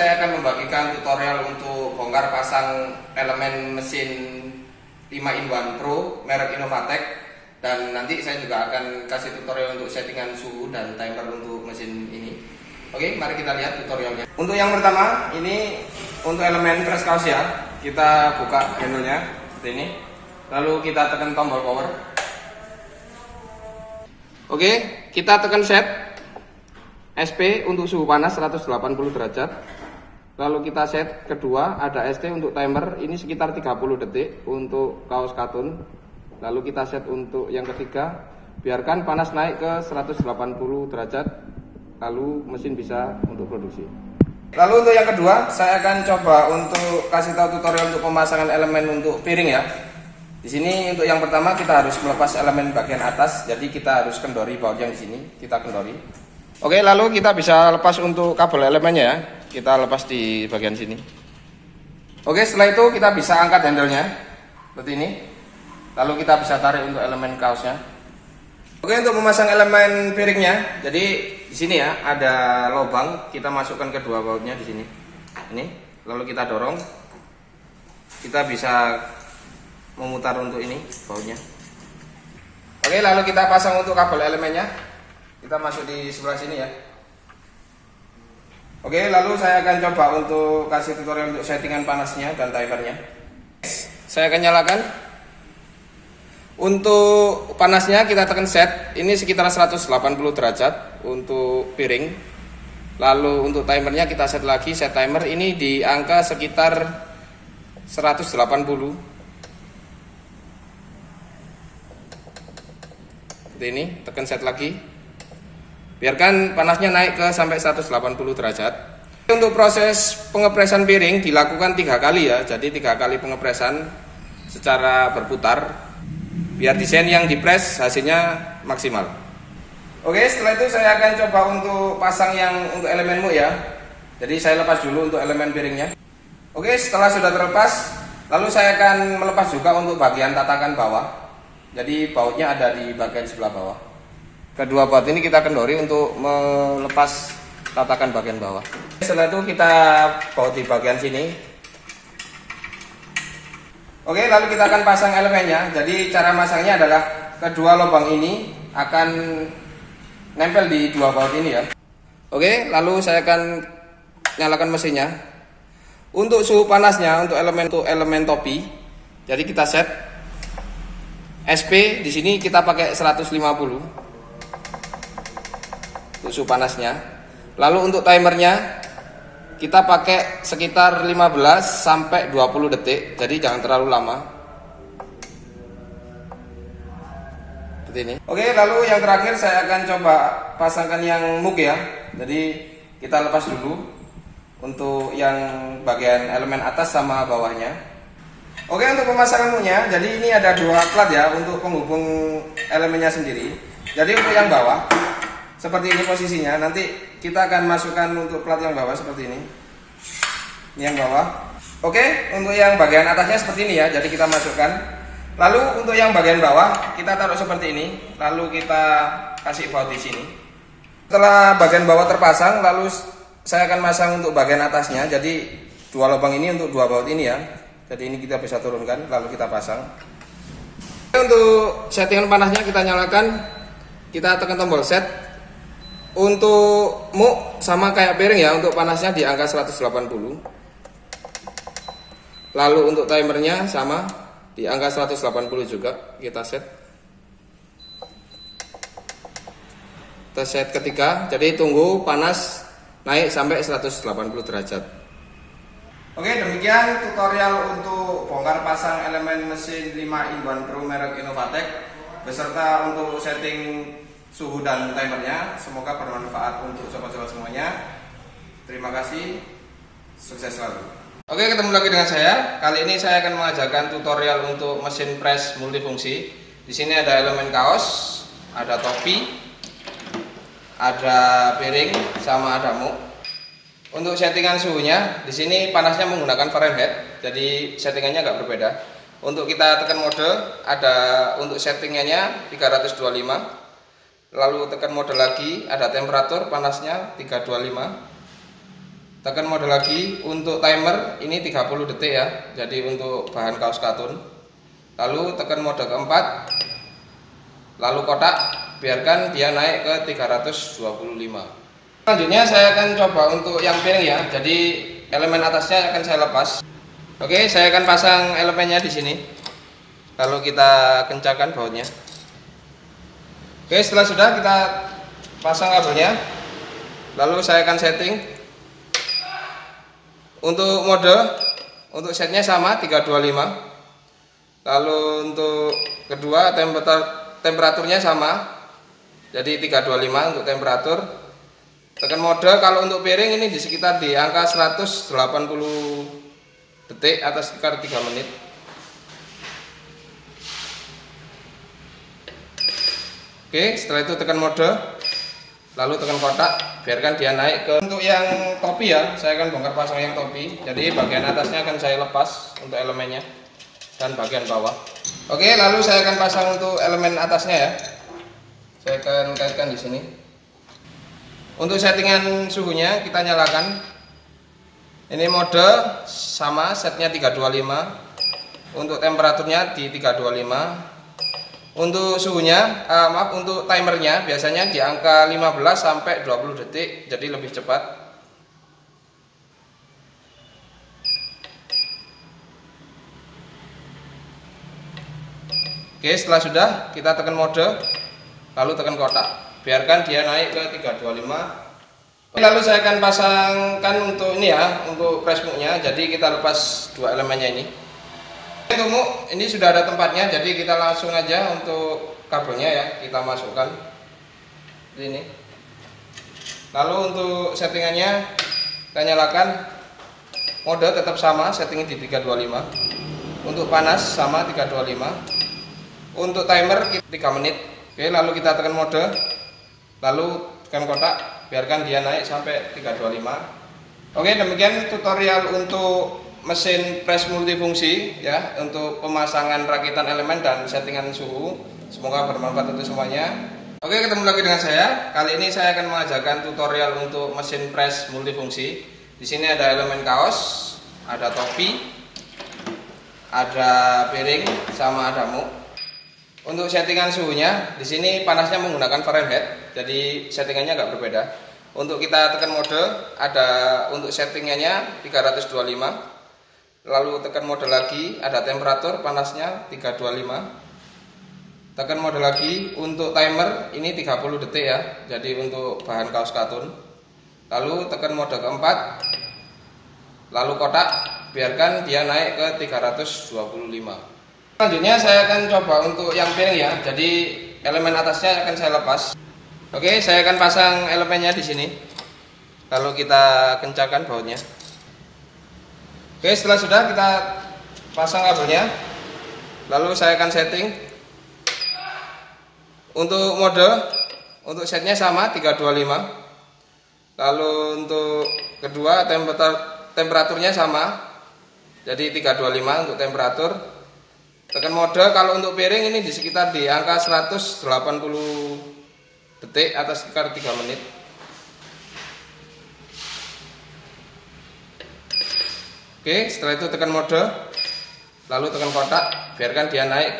saya akan membagikan tutorial untuk bongkar pasang elemen mesin 5-in-1 Pro merek Innovatek, dan nanti saya juga akan kasih tutorial untuk settingan suhu dan timer untuk mesin ini. Oke, mari kita lihat tutorialnya. Untuk yang pertama, ini untuk elemen press kaos ya. Kita buka handle-nya seperti ini. Lalu kita tekan tombol power. Oke, kita tekan set SP untuk suhu panas 180 derajat. Lalu kita set kedua, ada ST untuk timer, ini sekitar 30 detik untuk kaos katun. Lalu kita set untuk yang ketiga, biarkan panas naik ke 180 derajat, lalu mesin bisa untuk produksi. Lalu untuk yang kedua, saya akan coba untuk kasih tahu tutorial untuk pemasangan elemen untuk piring ya. Di sini untuk yang pertama kita harus melepas elemen bagian atas, jadi kita harus kendori baut yang di sini, kita kendori. Oke, lalu kita bisa lepas untuk kabel elemennya ya. Kita lepas di bagian sini. Oke, setelah itu kita bisa angkat handle-nya seperti ini. Lalu kita bisa tarik untuk elemen kaosnya. Oke, untuk memasang elemen piringnya, jadi di sini ya ada lubang, kita masukkan kedua bautnya di sini. Ini, lalu kita dorong. Kita bisa memutar untuk ini bautnya. Oke, lalu kita pasang untuk kabel elemennya. Kita masuk di sebelah sini ya. Oke, lalu saya akan coba untuk kasih tutorial untuk settingan panasnya dan timernya. Saya akan nyalakan. Untuk panasnya kita tekan set, ini sekitar 180 derajat untuk piring. Lalu untuk timernya kita set lagi, set timer ini di angka sekitar 180. Seperti ini, tekan set lagi. Biarkan panasnya naik ke sampai 180 derajat. Untuk proses pengepresan piring dilakukan 3 kali ya, jadi 3 kali pengepresan secara berputar. Biar desain yang dipres hasilnya maksimal. Oke, setelah itu saya akan coba untuk pasang yang untuk elemen muk ya. Jadi saya lepas dulu untuk elemen piringnya. Oke, setelah sudah terlepas, lalu saya akan melepas juga untuk bagian tatakan bawah. Jadi bautnya ada di bagian sebelah bawah. Kedua baut ini kita kendori untuk melepas tatakan bagian bawah. Setelah itu kita baut di bagian sini. Oke, lalu kita akan pasang elemennya. Jadi cara masangnya adalah kedua lubang ini akan nempel di dua baut ini ya. Oke, lalu saya akan nyalakan mesinnya. Untuk suhu panasnya untuk elemen topi, jadi kita set SP di sini kita pakai 150 untuk suhu panasnya. Lalu untuk timernya kita pakai sekitar 15 sampai 20 detik, jadi jangan terlalu lama. Seperti ini. Oke, lalu yang terakhir saya akan coba pasangkan yang muk ya. Jadi kita lepas dulu untuk yang bagian elemen atas sama bawahnya. Oke, untuk pemasangan muknya, jadi ini ada 2 plat ya untuk penghubung elemennya sendiri. Jadi untuk yang bawah seperti ini posisinya, nanti kita akan masukkan untuk plat yang bawah seperti ini. Ini yang bawah. Oke, untuk yang bagian atasnya seperti ini ya, jadi kita masukkan. Lalu untuk yang bagian bawah kita taruh seperti ini, lalu kita kasih baut di sini. Setelah bagian bawah terpasang, lalu saya akan masang untuk bagian atasnya. Jadi 2 lubang ini untuk 2 baut ini ya. Jadi ini kita bisa turunkan, lalu kita pasang. Untuk settingan panasnya kita nyalakan, kita tekan tombol set. Untuk muk sama kayak piring ya, untuk panasnya di angka 180. Lalu untuk timernya sama di angka 180 juga, kita set. Kita set ketiga, jadi tunggu panas naik sampai 180 derajat. Oke, demikian tutorial untuk bongkar pasang elemen mesin 5-in-1 Pro merek Innovatek beserta untuk setting suhu dan timernya. Semoga bermanfaat untuk sobat-sobat semuanya. Terima kasih, sukses selalu. Oke, ketemu lagi dengan saya. Kali ini saya akan mengajarkan tutorial untuk mesin press multifungsi. Di sini ada elemen kaos, ada topi, ada piring, sama ada muk. Untuk settingan suhunya, di sini panasnya menggunakan Fahrenheit, jadi settingannya agak berbeda. Untuk kita tekan mode, ada untuk settingannya 325. Lalu tekan mode lagi, ada temperatur panasnya 325. tekan mode lagi. Untuk timer ini 30 detik ya, jadi untuk bahan kaos katun. Lalu tekan mode keempat, lalu kotak, biarkan dia naik ke 325. Selanjutnya saya akan coba untuk yang piring ya, jadi elemen atasnya akan saya lepas. Oke, saya akan pasang elemennya di sini, lalu kita kencangkan bautnya. Oke, setelah sudah kita pasang kabelnya, lalu saya akan setting. Untuk mode, untuk setnya sama 325. Lalu untuk kedua temperaturnya sama, jadi 325 untuk temperatur. Tekan mode. Kalau untuk piring ini di sekitar di angka 180 detik atau sekitar 3 menit. Oke, setelah itu tekan mode, lalu tekan kotak, biarkan dia naik ke. Untuk yang topi ya, saya akan bongkar pasang yang topi. Jadi bagian atasnya akan saya lepas untuk elemennya dan bagian bawah. Oke, lalu saya akan pasang untuk elemen atasnya ya. Saya akan kaitkan di sini. Untuk settingan suhunya kita nyalakan. Ini mode sama, setnya 325. Untuk temperaturnya di 325. Untuk suhunya, untuk timernya biasanya di angka 15 sampai 20 detik, jadi lebih cepat. Oke, setelah sudah kita tekan mode, lalu tekan kotak, biarkan dia naik ke 325. Lalu saya akan pasangkan untuk ini ya, untuk press muknya. Jadi kita lepas dua elemennya ini. Untuk muk ini sudah ada tempatnya, jadi kita langsung aja untuk kabelnya ya, kita masukkan di ini. Lalu untuk settingannya kita nyalakan, mode tetap sama, settingnya di 325. Untuk panas sama 325. Untuk timer 3 menit. Oke, lalu kita tekan mode, lalu tekan kotak, biarkan dia naik sampai 325. Oke, demikian tutorial untuk mesin press multifungsi ya, untuk pemasangan rakitan elemen dan settingan suhu. Semoga bermanfaat untuk semuanya. Oke, ketemu lagi dengan saya. Kali ini saya akan mengajarkan tutorial untuk mesin press multifungsi. Di sini ada elemen kaos, ada topi, ada piring, sama ada muk. Untuk settingan suhunya, di sini panasnya menggunakan Fahrenheit, jadi settingannya agak berbeda. Untuk kita tekan mode, ada untuk settingannya 325. Lalu tekan mode lagi, ada temperatur panasnya 325. Tekan mode lagi, untuk timer ini 30 detik ya, jadi untuk bahan kaos katun. Lalu tekan mode keempat, lalu kotak, biarkan dia naik ke 325. Selanjutnya saya akan coba untuk yang piring ya, jadi elemen atasnya akan saya lepas. Oke, saya akan pasang elemennya di sini, lalu kita kencangkan bautnya. Oke, setelah sudah kita pasang kabelnya, lalu saya akan setting. Untuk mode, untuk setnya sama 325. Lalu untuk kedua temperaturnya sama, jadi 325 untuk temperatur. Tekan mode. Kalau untuk piring ini di sekitar di angka 180 detik atau sekitar 3 menit. Oke, setelah itu tekan mode, lalu tekan kotak, biarkan dia naik ke